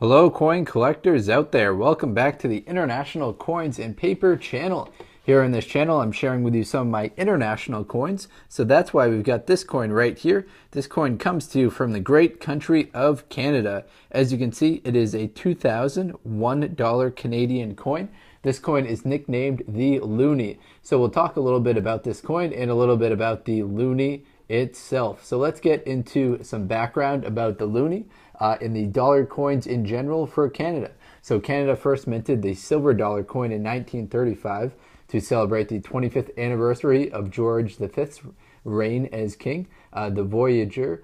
Hello coin collectors out there, welcome back to the International Coins and Paper channel. Here on this channel I'm sharing with you some of my international coins, so that's why we've got this coin right here. This coin comes to you from the great country of Canada. As you can see, it is a $2001 Canadian coin. This coin is nicknamed the Loonie. So we'll talk a little bit about this coin and a little bit about the Loonie itself. So let's get into some background about the Loonie and the dollar coins in general for Canada. So Canada first minted the silver dollar coin in 1935 to celebrate the 25th anniversary of George V's reign as king. The Voyager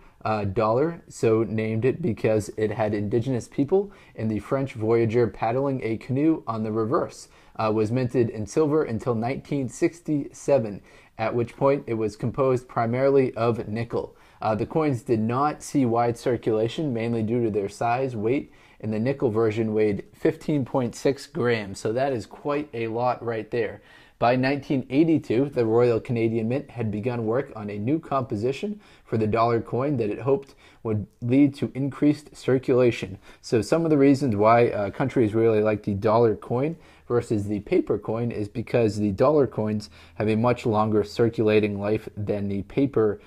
dollar, so named it because it had indigenous people and the French voyager paddling a canoe on the reverse. Was minted in silver until 1967, at which point it was composed primarily of nickel. The coins did not see wide circulation, mainly due to their size, weight, and the nickel version weighed 15.6 grams, so that is quite a lot right there. By 1982, the Royal Canadian Mint had begun work on a new composition for the dollar coin that it hoped would lead to increased circulation. So some of the reasons why countries really like the dollar coin versus the paper coin is because the dollar coins have a much longer circulating life than the paper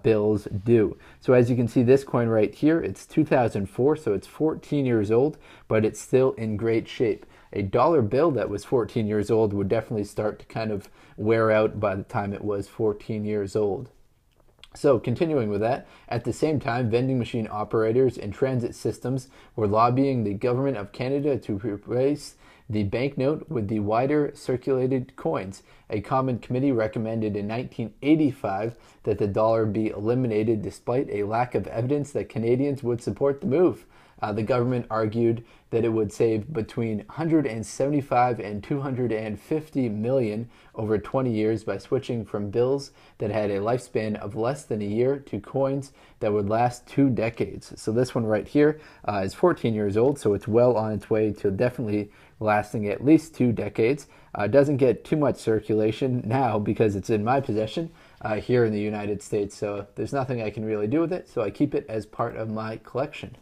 bills do. So as you can see, this coin right here, it's 2004, so it's 14 years old, but it's still in great shape. A dollar bill that was 14 years old would definitely start to kind of wear out by the time it was 14 years old. So continuing with that, at the same time, vending machine operators and transit systems were lobbying the government of Canada to replace the banknote with the wider circulated coins. A common committee recommended in 1985 that the dollar be eliminated despite a lack of evidence that Canadians would support the move. The government argued that it would save between 175 and 250 million over 20 years by switching from bills that had a lifespan of less than a year to coins that would last 2 decades. So this one right here is 14 years old, so it's well on its way to definitely lasting at least 2 decades. Doesn't get too much circulation now because it's in my possession here in the United States, so there's nothing I can really do with it, so I keep it as part of my collection.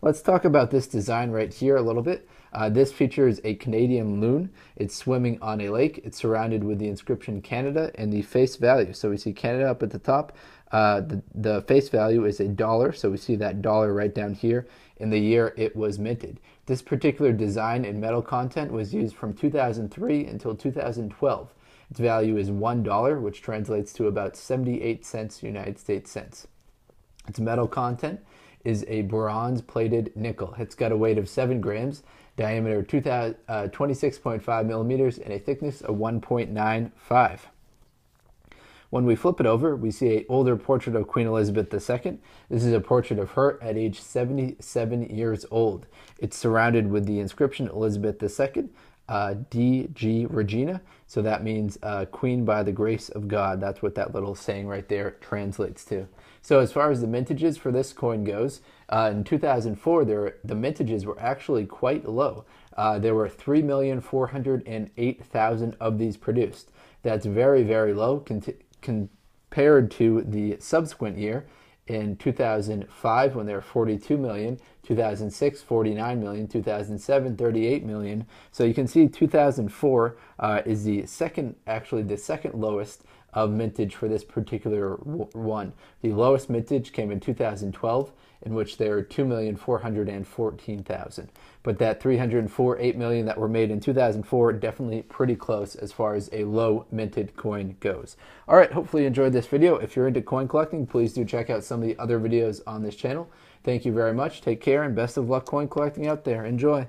Let's talk about this design right here a little bit. This features a Canadian loon. It's swimming on a lake. It's surrounded with the inscription Canada and the face value. So we see Canada up at the top. The face value is $1, so we see that dollar right down here in the year it was minted. This particular design and metal content was used from 2003 until 2012. Its value is $1, which translates to about 78 cents United States cents. Its metal content is a bronze plated nickel. It's got a weight of 7 grams, diameter 26.5 millimeters, and a thickness of 1.95. When we flip it over, we see an older portrait of Queen Elizabeth II. This is a portrait of her at age 77 years old. It's surrounded with the inscription Elizabeth II, DG Regina, so that means Queen by the grace of God. That's what that little saying right there translates to. So as far as the mintages for this coin goes, in 2004, the mintages were actually quite low. There were 3,408,000 of these produced. That's very, very low compared to the subsequent year in 2005 when there were 42 million, 2006 49 million, 2007 38 million. So you can see 2004 is the second lowest of mintage for this particular one. The lowest mintage came in 2012, in which there were 2,414,000. But that 304.8 million that were made in 2004, definitely pretty close as far as a low minted coin goes. All right, hopefully you enjoyed this video. If you're into coin collecting, please do check out some of the other videos on this channel. Thank you very much. Take care and best of luck coin collecting out there. Enjoy.